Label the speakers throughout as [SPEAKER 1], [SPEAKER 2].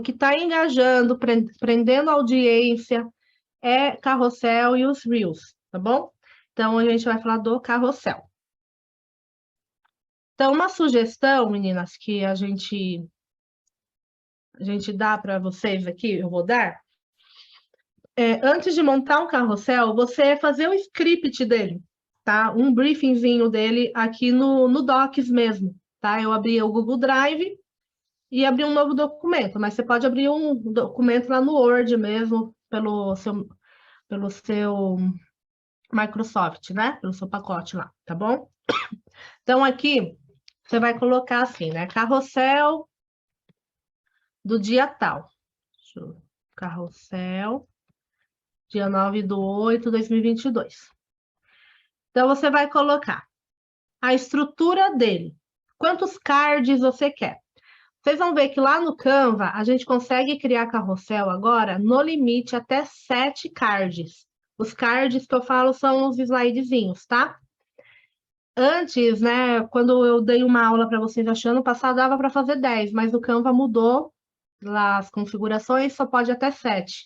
[SPEAKER 1] que está engajando, prendendo audiência, é carrossel e os Reels, tá bom? Então, a gente vai falar do carrossel. Então, uma sugestão, meninas, que a gente dá para vocês aqui, eu vou dar, antes de montar um carrossel, você fazer o script dele, tá? Um briefingzinho dele aqui no Docs mesmo, tá? Eu abri o Google Drive e abri um novo documento, mas você pode abrir um documento lá no Word mesmo, pelo seu Microsoft, né? Pelo seu pacote lá, tá bom? Então, aqui, você vai colocar assim, né? Carrossel do dia tal. Carrossel, dia 9/8/2022. Então, você vai colocar a estrutura dele. Quantos cards você quer? Vocês vão ver que lá no Canva, a gente consegue criar carrossel agora, no limite, até 7 cards. Os cards que eu falo são os slidezinhos, tá? Antes, né, quando eu dei uma aula para vocês achando, passado dava para fazer 10, mas o Canva mudou lá as configurações, só pode até 7.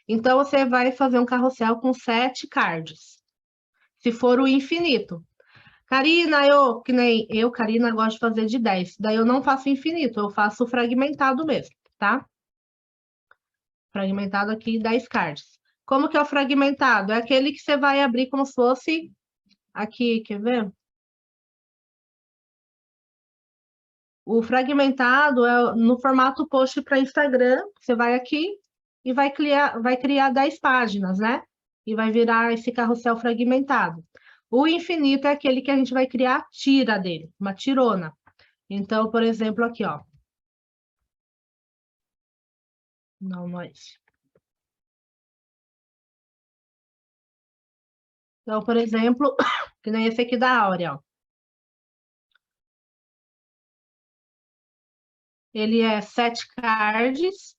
[SPEAKER 1] Então, você vai fazer um carrossel com 7 cards. Se for o infinito. Karina, que nem eu, Karina, gosto de fazer de 10. Daí eu não faço infinito, eu faço fragmentado mesmo, tá? Fragmentado aqui, 10 cards. Como que é o fragmentado? É aquele que você vai abrir como se fosse aqui, quer ver? O fragmentado é no formato post para Instagram. Você vai aqui e vai criar 10 páginas, né? E vai virar esse carrossel fragmentado. O infinito é aquele que a gente vai criar a tira dele, uma tirona. Então, por exemplo, aqui, ó. Não é esse. Então, por exemplo, que nem esse aqui da Áurea, ó. Ele é 7 cards,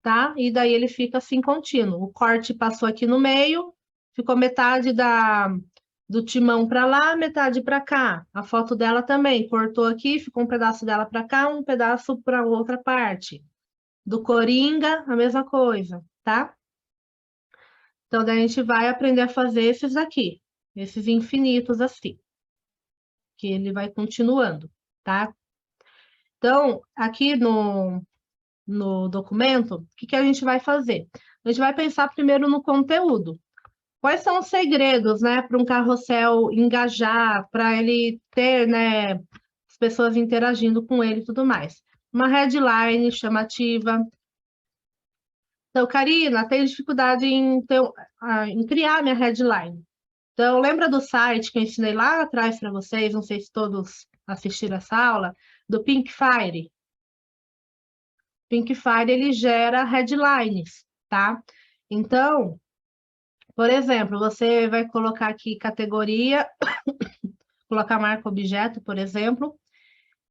[SPEAKER 1] tá? E daí ele fica assim contínuo. O corte passou aqui no meio, ficou metade do timão para lá, metade para cá. A foto dela também cortou aqui, ficou um pedaço dela para cá, um pedaço para outra parte. Do Coringa, a mesma coisa, tá? Então, daí a gente vai aprender a fazer esses aqui, esses infinitos assim, que ele vai continuando, tá? Então, aqui no documento, o que a gente vai fazer? A gente vai pensar primeiro no conteúdo. Quais são os segredos, né, para um carrossel engajar, para ele ter, né, as pessoas interagindo com ele e tudo mais? Uma headline chamativa. Então, Karina, tenho dificuldade em criar minha headline. Então, lembra do site que eu ensinei lá atrás para vocês, não sei se todos assistiram essa aula, do Pink Fire? Pink Fire, ele gera headlines, tá? Então, por exemplo, você vai colocar aqui categoria, colocar marca objeto, por exemplo,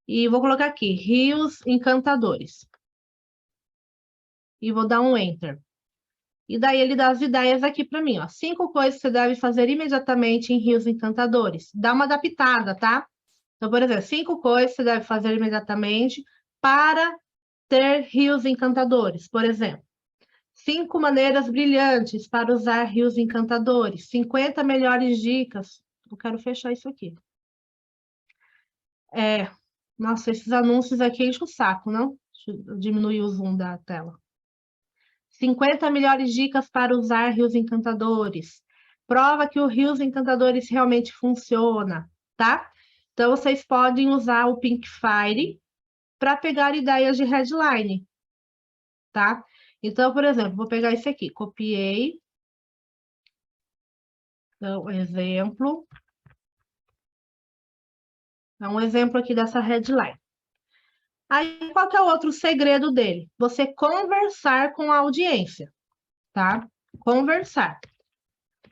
[SPEAKER 1] e vou colocar aqui, rios encantadores. E vou dar um Enter. E daí ele dá as ideias aqui para mim, ó. 5 coisas que você deve fazer imediatamente em rios encantadores. Dá uma adaptada, tá? Então, por exemplo, 5 coisas que você deve fazer imediatamente para ter rios encantadores, por exemplo. 5 maneiras brilhantes para usar rios encantadores. 50 melhores dicas. Eu quero fechar isso aqui. Nossa, esses anúncios aqui enchem o saco, não? Deixa eu diminuir o zoom da tela. 50 melhores dicas para usar rios encantadores. Prova que o rios encantadores realmente funciona, tá? Então, vocês podem usar o Pink Fire para pegar ideias de headline, tá? Então, por exemplo, vou pegar esse aqui, copiei. Então, exemplo. É um exemplo aqui dessa headline. Aí, qual que é o outro segredo dele? Você conversar com a audiência, tá? Conversar.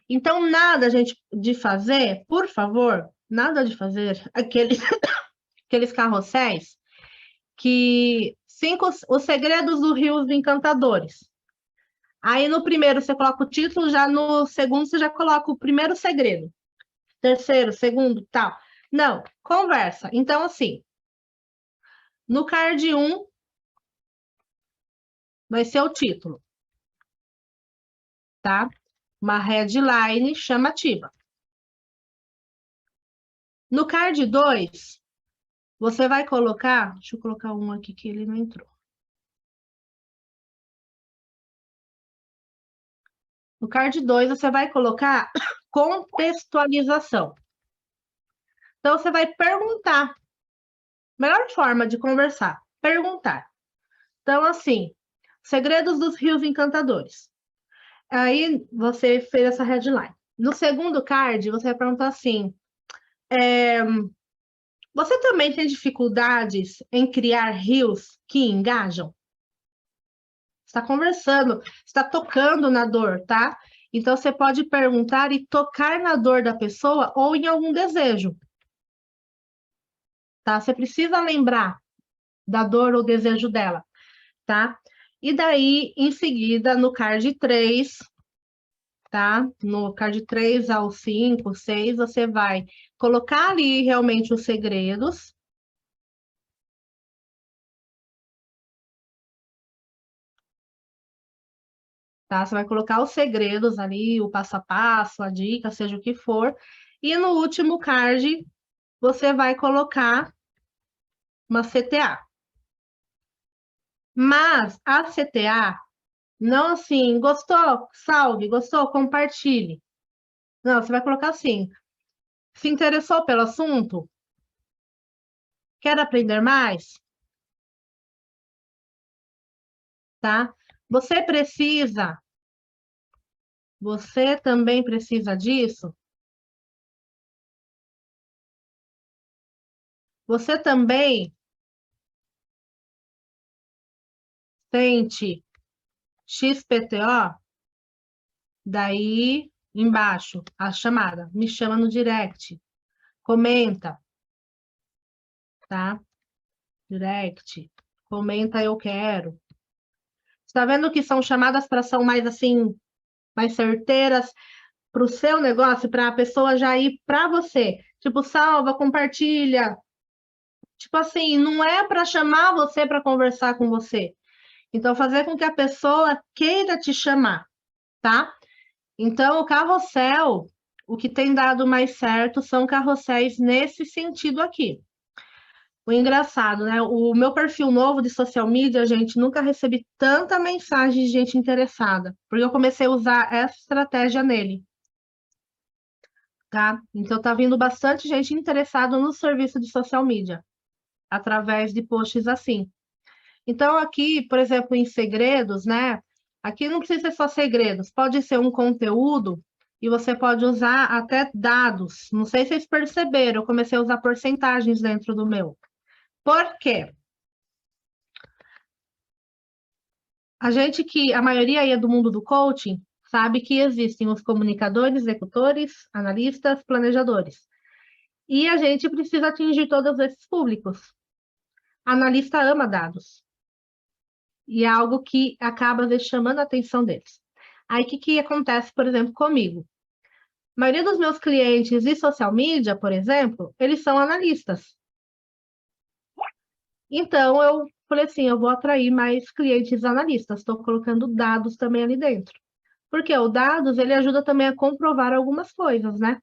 [SPEAKER 1] Então, nada, gente, de fazer, por favor, nada de fazer aqueles carrosséis que... os segredos do Rio dos Encantadores. Aí, no primeiro, você coloca o título, já no segundo, você já coloca o primeiro segredo. Terceiro, segundo, tal. Não, conversa. Então, assim, no card 1, vai ser o título, tá? Uma headline chamativa. No card 2, você vai colocar... Deixa eu colocar um aqui que ele não entrou. No card 2, você vai colocar contextualização. Então, você vai perguntar. Melhor forma de conversar, perguntar. Então, assim, segredos dos rios encantadores. Aí, você fez essa headline. No segundo card, você vai perguntar assim, você também tem dificuldades em criar rios que engajam? Está conversando, está tocando na dor, tá? Então, você pode perguntar e tocar na dor da pessoa ou em algum desejo, tá? Você precisa lembrar da dor ou desejo dela, tá? E daí, em seguida, no card 3, tá? No card 3 ao 5, 6, você vai colocar ali realmente os segredos. Tá? Você vai colocar os segredos ali, o passo a passo, a dica, seja o que for. E no último card, você vai colocar uma CTA. Mas a CTA, não assim, gostou? Salve, gostou? Compartilhe. Não, você vai colocar assim, se interessou pelo assunto? Quer aprender mais? Tá? Você também precisa disso? Você também sente XPTO? Daí, embaixo, a chamada. Me chama no direct. Comenta, tá? Direct. Comenta, eu quero. Está vendo que são chamadas para ação mais assim, mais certeiras para o seu negócio, para a pessoa já ir para você. Tipo, salva, compartilha. Tipo assim, não é para chamar você para conversar com você. Então, fazer com que a pessoa queira te chamar, tá? Então, o carrossel, o que tem dado mais certo são carrosséis nesse sentido aqui. O engraçado, né? O meu perfil novo de social media, gente, nunca recebi tanta mensagem de gente interessada, porque eu comecei a usar essa estratégia nele, tá? Então, tá vindo bastante gente interessada no serviço de social media, através de posts assim. Então, aqui, por exemplo, em segredos, né? Aqui não precisa ser só segredos, pode ser um conteúdo e você pode usar até dados. Não sei se vocês perceberam, eu comecei a usar porcentagens dentro do meu. Por quê? A maioria aí é do mundo do coaching, sabe que existem os comunicadores, executores, analistas, planejadores. E a gente precisa atingir todos esses públicos. Analista ama dados. E é algo que acaba, às vezes, chamando a atenção deles. Aí, o que acontece, por exemplo, comigo? A maioria dos meus clientes de social media, por exemplo, eles são analistas. Então, eu falei assim, eu vou atrair mais clientes analistas. Estou colocando dados também ali dentro. Porque o dados, ele ajuda também a comprovar algumas coisas, né?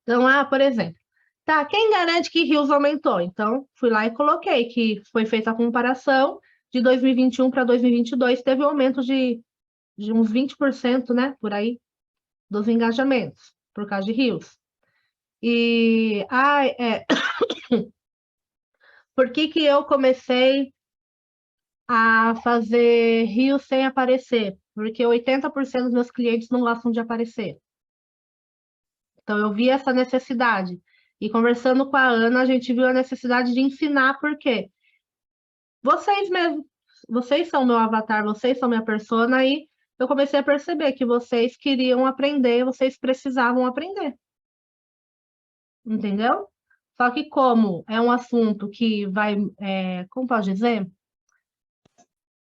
[SPEAKER 1] Então, por exemplo, tá, quem garante que Rios aumentou? Então, fui lá e coloquei que foi feita a comparação de 2021 para 2022, teve um aumento de uns 20%, né, por aí, dos engajamentos, por causa de Rios. E, por que eu comecei a fazer Rios sem aparecer? Porque 80% dos meus clientes não gostam de aparecer. Então, eu vi essa necessidade. E conversando com a Ana, a gente viu a necessidade de ensinar por quê. Vocês mesmos, vocês são meu avatar, vocês são minha persona, e eu comecei a perceber que vocês queriam aprender, vocês precisavam aprender. Entendeu? Só que como é um assunto que vai, como pode dizer?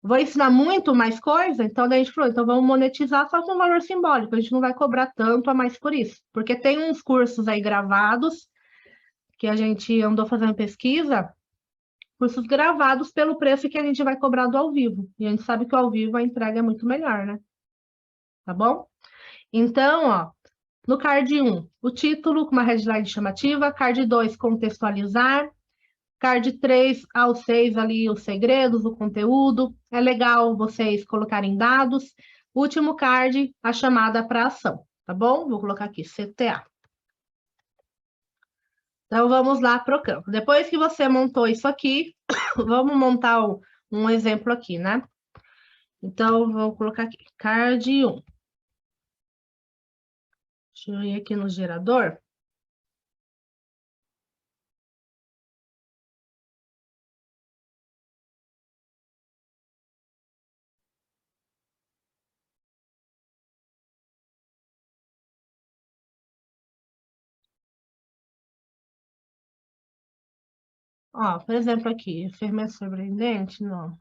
[SPEAKER 1] Vou ensinar muito mais coisa, então daí a gente falou, então vamos monetizar só com um valor simbólico, a gente não vai cobrar tanto a mais por isso. Porque tem uns cursos aí gravados, que a gente andou fazendo pesquisa, cursos gravados pelo preço que a gente vai cobrar do ao vivo. E a gente sabe que o ao vivo a entrega é muito melhor, né? Tá bom? Então, ó, no card 1, o título com uma headline chamativa, card 2, contextualizar, card 3 ao 6 ali os segredos, o conteúdo. É legal vocês colocarem dados. Último card, a chamada para ação, tá bom? Vou colocar aqui, CTA. Então, vamos lá para o campo. Depois que você montou isso aqui, vamos montar um exemplo aqui, né? Então, vou colocar aqui, card 1. Deixa eu ir aqui no gerador. Ó, por exemplo, aqui, fermento surpreendente, não.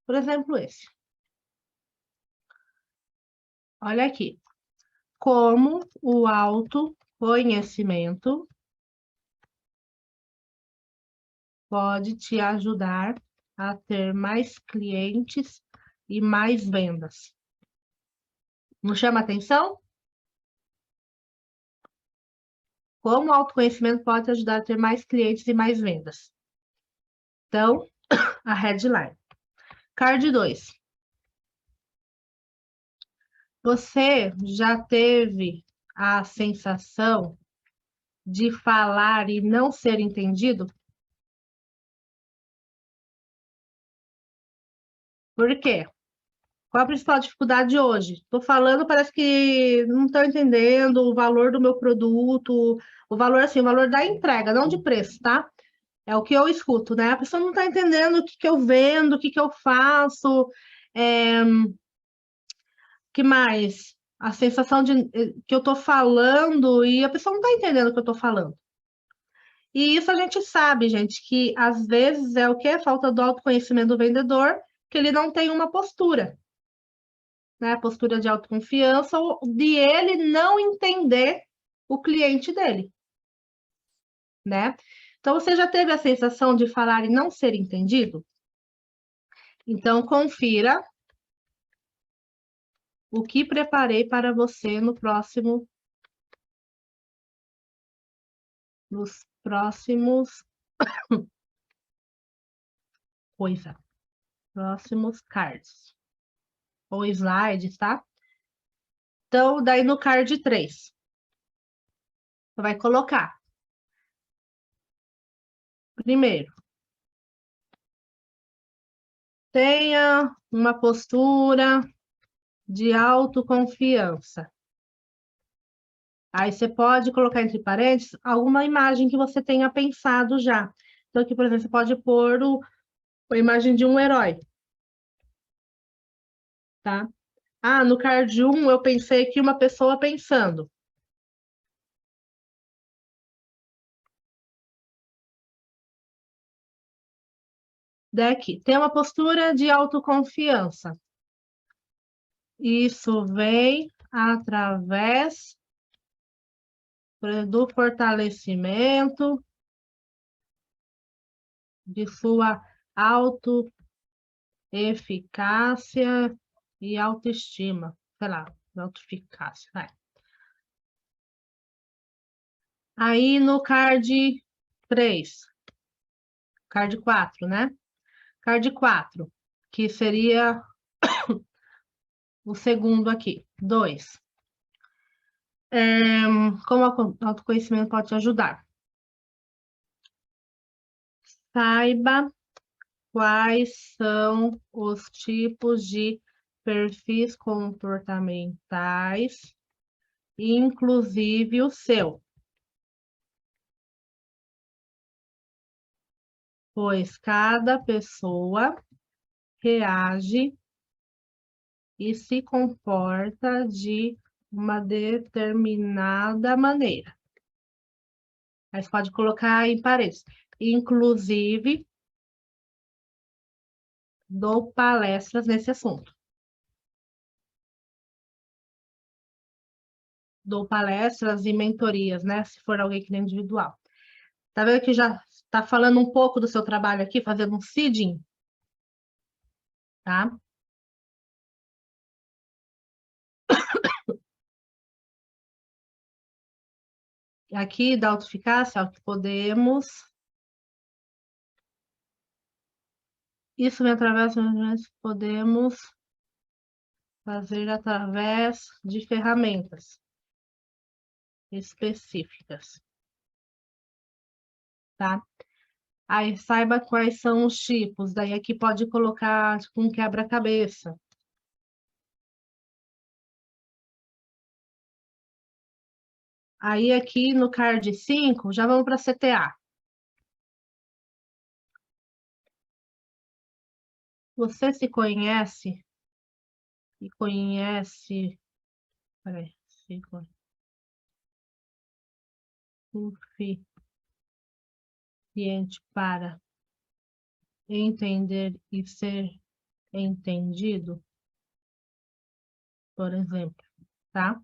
[SPEAKER 1] Por exemplo, esse. Olha aqui. Como o autoconhecimento pode te ajudar a ter mais clientes e mais vendas. Não chama atenção? Como o autoconhecimento pode te ajudar a ter mais clientes e mais vendas. Então, a headline. Card 2. Você já teve a sensação de falar e não ser entendido? Por quê? Qual a principal dificuldade hoje? Estou falando, parece que não estão entendendo o valor do meu produto, o valor assim, o valor da entrega, não de preço, tá? É o que eu escuto, né? A pessoa não está entendendo o que que eu vendo, o que que eu faço, que mais? A sensação de que eu estou falando e a pessoa não está entendendo o que eu estou falando. E isso a gente sabe, gente, que às vezes é o que? Falta do autoconhecimento do vendedor, que ele não tem uma postura, né? Postura de autoconfiança, ou de ele não entender o cliente dele, né? Então, você já teve a sensação de falar e não ser entendido? Então, confira o que preparei para você nos próximos próximos cards ou slides, tá? Então, daí no card 3, você vai colocar. Primeiro, tenha uma postura de autoconfiança. Aí você pode colocar entre parênteses alguma imagem que você tenha pensado já. Então, aqui, por exemplo, você pode pôr a imagem de um herói. Tá? Ah, no card 1 eu pensei que uma pessoa pensando. Daqui, tem uma postura de autoconfiança. Isso vem através do fortalecimento de sua autoeficácia e autoestima. Sei lá, autoeficácia, vai. Aí no card 3, card 4, né? Card 4, que seria o segundo aqui, 2. Como o autoconhecimento pode te ajudar? Saiba quais são os tipos de perfis comportamentais, inclusive o seu. Pois cada pessoa reage e se comporta de uma determinada maneira. Aí você pode colocar em parênteses. Inclusive dou palestras nesse assunto. Dou palestras e mentorias, né? Se for alguém que nem individual. Tá vendo que já está falando um pouco do seu trabalho aqui, fazendo um seeding? Tá? Aqui da autoeficácia, ó, podemos. Isso vem através, podemos fazer através de ferramentas específicas. Tá? Aí saiba quais são os tipos. Daí aqui pode colocar tipo, um quebra-cabeça. Aí aqui no card 5, já vamos para CTA. Você se conhece e conhece... Peraí, suficiente para entender e ser entendido, por exemplo, tá?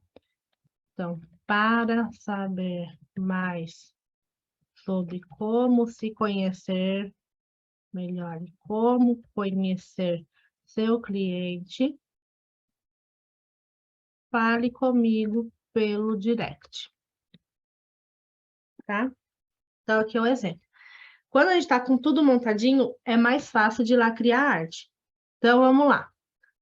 [SPEAKER 1] Então, para saber mais sobre como se conhecer melhor e como conhecer seu cliente, fale comigo pelo direct, tá? Então, aqui é o exemplo. Quando a gente está com tudo montadinho, é mais fácil de ir lá criar arte. Então, vamos lá.